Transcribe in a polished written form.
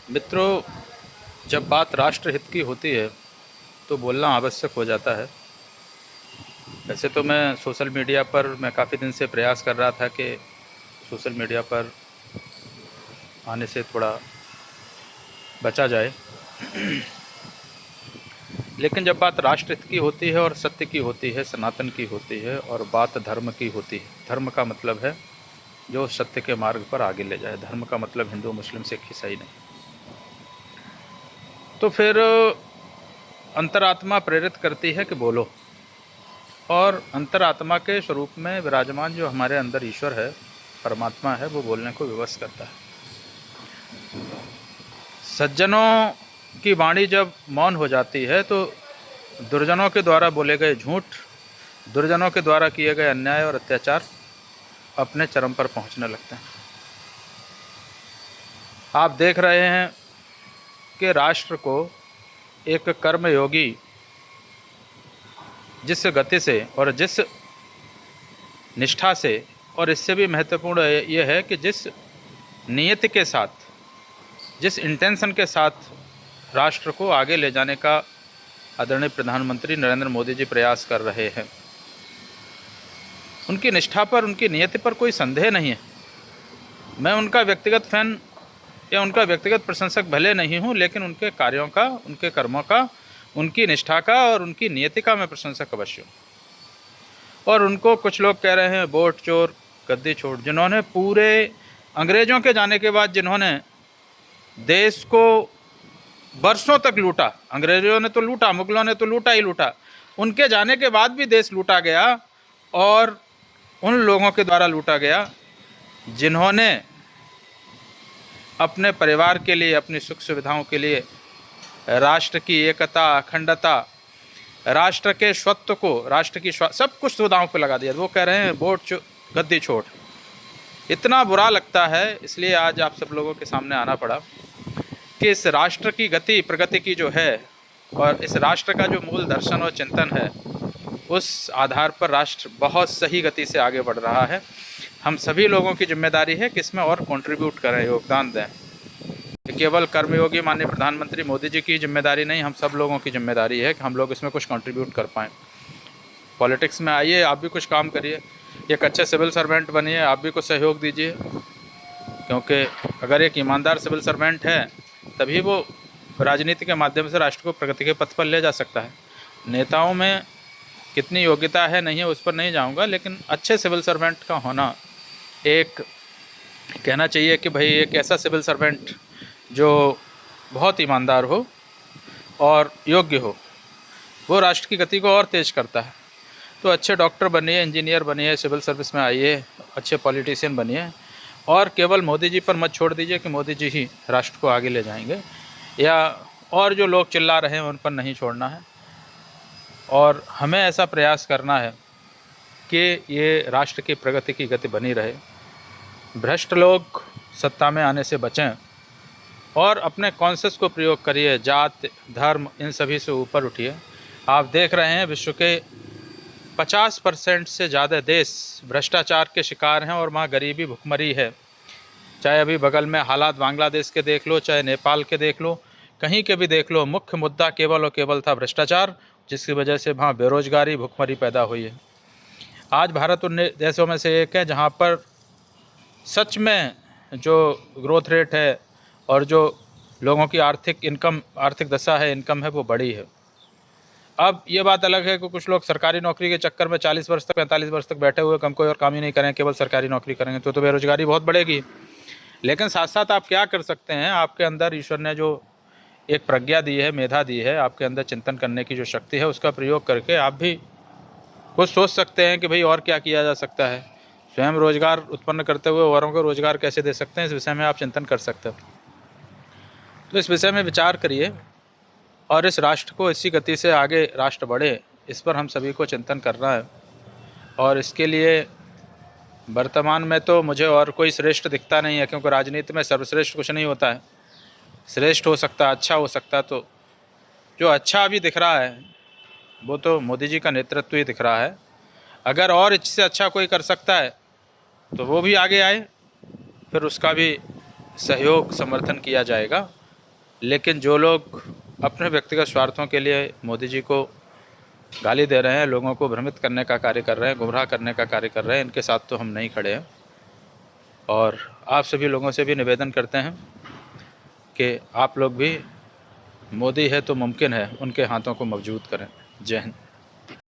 मित्रों, जब बात राष्ट्र हित की होती है तो बोलना आवश्यक हो जाता है। वैसे तो मैं सोशल मीडिया पर मैं काफ़ी दिन से प्रयास कर रहा था कि सोशल मीडिया पर आने से थोड़ा बचा जाए, लेकिन जब बात राष्ट्र हित की होती है और सत्य की होती है, सनातन की होती है और बात धर्म की होती है। धर्म का मतलब है जो सत्य के मार्ग पर आगे ले जाए। धर्म का मतलब हिंदू, मुस्लिम, सिख, ईसाई नहीं। तो फिर अंतरात्मा प्रेरित करती है कि बोलो, और अंतरात्मा के स्वरूप में विराजमान जो हमारे अंदर ईश्वर है, परमात्मा है, वो बोलने को विवश करता है। सज्जनों की वाणी जब मौन हो जाती है तो दुर्जनों के द्वारा बोले गए झूठ, दुर्जनों के द्वारा किए गए अन्याय और अत्याचार अपने चरम पर पहुंचने लगते हैं। आप देख रहे हैं कि राष्ट्र को एक कर्मयोगी जिस गति से और जिस निष्ठा से, और इससे भी महत्वपूर्ण ये है कि जिस नियति के साथ, जिस इंटेंशन के साथ राष्ट्र को आगे ले जाने का आदरणीय प्रधानमंत्री नरेंद्र मोदी जी प्रयास कर रहे हैं, उनकी निष्ठा पर, उनकी नियति पर कोई संदेह नहीं है। मैं उनका व्यक्तिगत फैन या उनका व्यक्तिगत प्रशंसक भले नहीं हूँ, लेकिन उनके कार्यों का, उनके कर्मों का, उनकी निष्ठा का और उनकी नियति का मैं प्रशंसक अवश्य हूँ। और उनको कुछ लोग कह रहे हैं वोट चोर, गद्दी छोड़, जिन्होंने पूरे अंग्रेज़ों के जाने के बाद जिन्होंने देश को बरसों तक लूटा। अंग्रेज़ों ने तो लूटा, मुगलों ने तो लूटा ही लूटा, उनके जाने के बाद भी देश लूटा गया, और उन लोगों के द्वारा लूटा गया जिन्होंने अपने परिवार के लिए, अपनी सुख सुविधाओं के लिए राष्ट्र की एकता, अखंडता, राष्ट्र के स्वत्व को, राष्ट्र की सब कुछ सुविधाओं पर लगा दिया। वो कह रहे हैं वोट गद्दी छोड़। इतना बुरा लगता है, इसलिए आज आप सब लोगों के सामने आना पड़ा कि इस राष्ट्र की गति प्रगति की जो है, और इस राष्ट्र का जो मूल दर्शन और चिंतन है, उस आधार पर राष्ट्र बहुत सही गति से आगे बढ़ रहा है। हम सभी लोगों की जिम्मेदारी है कि इसमें और कंट्रीब्यूट करें, योगदान दें। केवल कर्मयोगी माननीय प्रधानमंत्री मोदी जी की जिम्मेदारी नहीं, हम सब लोगों की जिम्मेदारी है कि हम लोग इसमें कुछ कंट्रीब्यूट कर पाएँ। पॉलिटिक्स में आइए, आप भी कुछ काम करिए, एक अच्छे सिविल सर्वेंट बनिए, आप भी कुछ सहयोग दीजिए, क्योंकि अगर एक ईमानदार सिविल सर्वेंट है तभी वो राजनीति के माध्यम से राष्ट्र को प्रगति के पथ पर ले जा सकता है। नेताओं में कितनी योग्यता है नहीं है उस पर नहीं जाऊंगा, लेकिन अच्छे सिविल सर्वेंट का होना, एक कहना चाहिए कि भाई एक ऐसा सिविल सर्वेंट जो बहुत ईमानदार हो और योग्य हो, वो राष्ट्र की गति को और तेज़ करता है। तो अच्छे डॉक्टर बनिए, इंजीनियर बनिए, सिविल सर्विस में आइए, अच्छे पॉलिटिशियन बनिए, और केवल मोदी जी पर मत छोड़ दीजिए कि मोदी जी ही राष्ट्र को आगे ले जाएंगे, या और जो लोग चिल्ला रहे हैं उन पर नहीं छोड़ना है। और हमें ऐसा प्रयास करना है कि ये राष्ट्र की प्रगति की गति बनी रहे, भ्रष्ट लोग सत्ता में आने से बचें, और अपने कॉन्सेंस को प्रयोग करिए। जात, धर्म, इन सभी से ऊपर उठिए। आप देख रहे हैं विश्व के 50% से ज़्यादा देश भ्रष्टाचार के शिकार हैं, और वहाँ गरीबी, भुखमरी है। चाहे अभी बगल में हालात बांग्लादेश के देख लो, चाहे नेपाल के देख लो, कहीं के भी देख लो, मुख्य मुद्दा केवल और केवल था भ्रष्टाचार, जिसकी वजह से वहाँ बेरोजगारी, भुखमरी पैदा हुई है। आज भारत उन देशों में से एक है जहाँ पर सच में जो ग्रोथ रेट है और जो लोगों की आर्थिक दशा है, इनकम है, वो बड़ी है। अब ये बात अलग है कि कुछ लोग सरकारी नौकरी के चक्कर में 40 वर्ष तक, 45 वर्ष तक बैठे हुए, कोई और काम ही नहीं करें, केवल सरकारी नौकरी करेंगे, तो बेरोजगारी बहुत बढ़ेगी। लेकिन साथ साथ आप क्या कर सकते हैं, आपके अंदर ईश्वर ने जो एक प्रज्ञा दी है, मेधा दी है, आपके अंदर चिंतन करने की जो शक्ति है, उसका प्रयोग करके आप भी कुछ सोच सकते हैं कि भाई और क्या किया जा सकता है। स्वयं रोजगार उत्पन्न करते हुए औरों को रोजगार कैसे दे सकते हैं, इस विषय में आप चिंतन कर सकते हैं। तो इस विषय में विचार करिए, और इस राष्ट्र को इसी गति से आगे राष्ट्र बढ़े, इस पर हम सभी को चिंतन करना है। और इसके लिए वर्तमान में तो मुझे और कोई श्रेष्ठ दिखता नहीं है, क्योंकि राजनीति में सर्वश्रेष्ठ कुछ नहीं होता है। श्रेष्ठ हो सकता है, अच्छा हो सकता है, तो जो अच्छा अभी दिख रहा है वो तो मोदी जी का नेतृत्व ही दिख रहा है। अगर और इससे अच्छा कोई कर सकता है तो वो भी आगे आए, फिर उसका भी सहयोग, समर्थन किया जाएगा। लेकिन जो लोग अपने व्यक्तिगत स्वार्थों के लिए मोदी जी को गाली दे रहे हैं, लोगों को भ्रमित करने का कार्य कर रहे हैं, गुमराह करने का कार्य कर रहे हैं, इनके साथ तो हम नहीं खड़े हैं। और आप सभी लोगों से भी निवेदन करते हैं कि आप लोग भी मोदी है तो मुमकिन है उनके हाथों को मजबूत करें। जय हिंद।